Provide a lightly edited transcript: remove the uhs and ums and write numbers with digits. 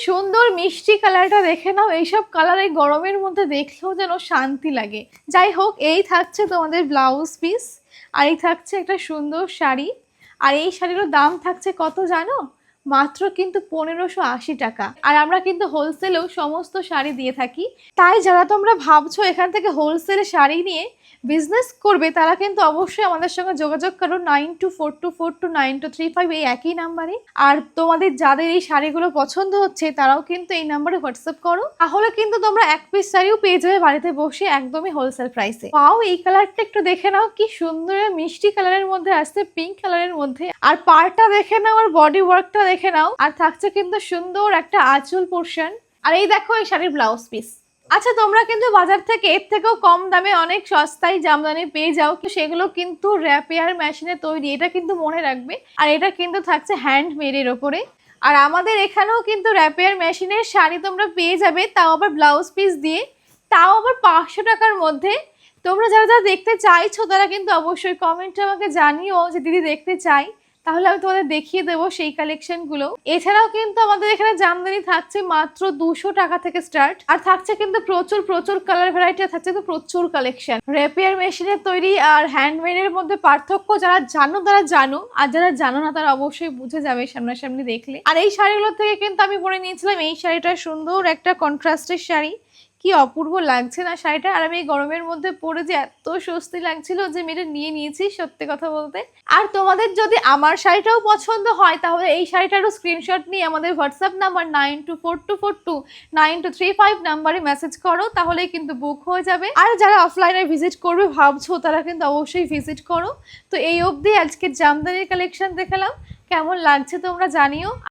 সুন্দর মিষ্টি কালারটা দেখে নাও, এইসব কালার এই গরমের মধ্যে দেখলেও যেন শান্তি লাগে। যাই হোক, এই থাকছে তোমাদের ব্লাউজ পিস, আর এই থাকছে একটা সুন্দর শাড়ি। আর এই শাড়িরও দাম থাকছে কত জানো? মাত্র কিন্তু 1580 টাকা। আর আমরা কিন্তু হোলসেলেও সমস্ত শাড়ি দিয়ে থাকি। তাই যারা তোমরা ভাবছো এখান থেকে হোলসেলে শাড়ি নিয়ে বিজনেস করবে, তারা কিন্তু অবশ্যই আমাদের সঙ্গে যোগাযোগ করো 9242429235 এই একই নাম্বারে। আর তোমাদের যাদের এই শাড়িগুলো পছন্দ হচ্ছে তারাও কিন্তু এই নাম্বারে হোয়াটসঅ্যাপ করো, তাহলে কিন্তু তোমরা এক পিস শাড়িও পেয়ে যাবে বাড়িতে বসে একদমই হোলসেল প্রাইসে। পাও এই কালারটা একটু দেখে নাও, কি সুন্দর মিষ্টি কালারের মধ্যে আসছে, পিঙ্ক কালারের মধ্যে। আর পাড়টা দেখে নাও, আর বডি ওয়ার্কটা দেখে নাও। আর থাকছে কিন্তু সুন্দর একটা আঁচল পোর্শন। আর এই দেখো এই শাড়ির ব্লাউজ পিস। আচ্ছা, তোমরা কিন্তু বাজার থেকে এর থেকেও কম দামে অনেক সস্তায় জামদানি পেয়ে যাও, সেগুলো কিন্তু র্যাপিয়ার মেশিনে তৈরি, এটা কিন্তু মনে রাখবে। আর এটা কিন্তু থাকছে হ্যান্ডমেডের ওপরে। আর আমাদের এখানেও কিন্তু র্যাপিয়ার মেশিনের শাড়ি তোমরা পেয়ে যাবে, তাও আবার ব্লাউজ পিস দিয়ে, তাও আবার 500 টাকার মধ্যে। তোমরা যারা যারা দেখতে চাইছো তারা কিন্তু অবশ্যই কমেন্টে আমাকে জানিও যে দিদি দেখতে চাই, তাহলে আমি তোমাদের দেখিয়ে দেবো সেই কালেকশনগুলো। এছাড়াও কিন্তু আমাদের এখানে জামদানি থাকছে মাত্র 200 টাকা থেকে স্টার্ট। আর থাকছে কিন্তু প্রচুর প্রচুর কালার ভ্যারাইটি, থাকছে তো প্রচুর কালেকশন। রেপিয়ার মেশিনের তৈরি আর হ্যান্ডমেডের মধ্যে পার্থক্য যারা জানো তারা জানো, আর যারা জানো না তারা অবশ্যই বুঝে যাবে সামনাসামনি দেখলে। আর এই শাড়িগুলো থেকে কিন্তু আমি পরে নিয়েছিলাম এই শাড়িটা, সুন্দর একটা কন্ট্রাস্টের শাড়ি। কি অপূর্ব লাগছে না শাড়িটা। আর আমি এই গরমের মধ্যে পরে যে এত স্বস্তি লাগছিল যে মেয়েটা নিয়ে নিয়েছি, সত্যি কথা বলতে। আর তোমাদের যদি আমার শাড়িটাও পছন্দ হয় তাহলে এই শাড়িটারও স্ক্রিনশট নিয়ে আমাদের হোয়াটসঅ্যাপ নাম্বার 9242429235 নাম্বারে মেসেজ করো, তাহলেই কিন্তু বুক হয়ে যাবে। আর যারা অফলাইনে ভিজিট করবে ভাবছো তারা কিন্তু অবশ্যই ভিজিট করো। তো এই অবধি আজকে জামদানির কালেকশন দেখালাম, কেমন লাগছে তোমরা জানিও।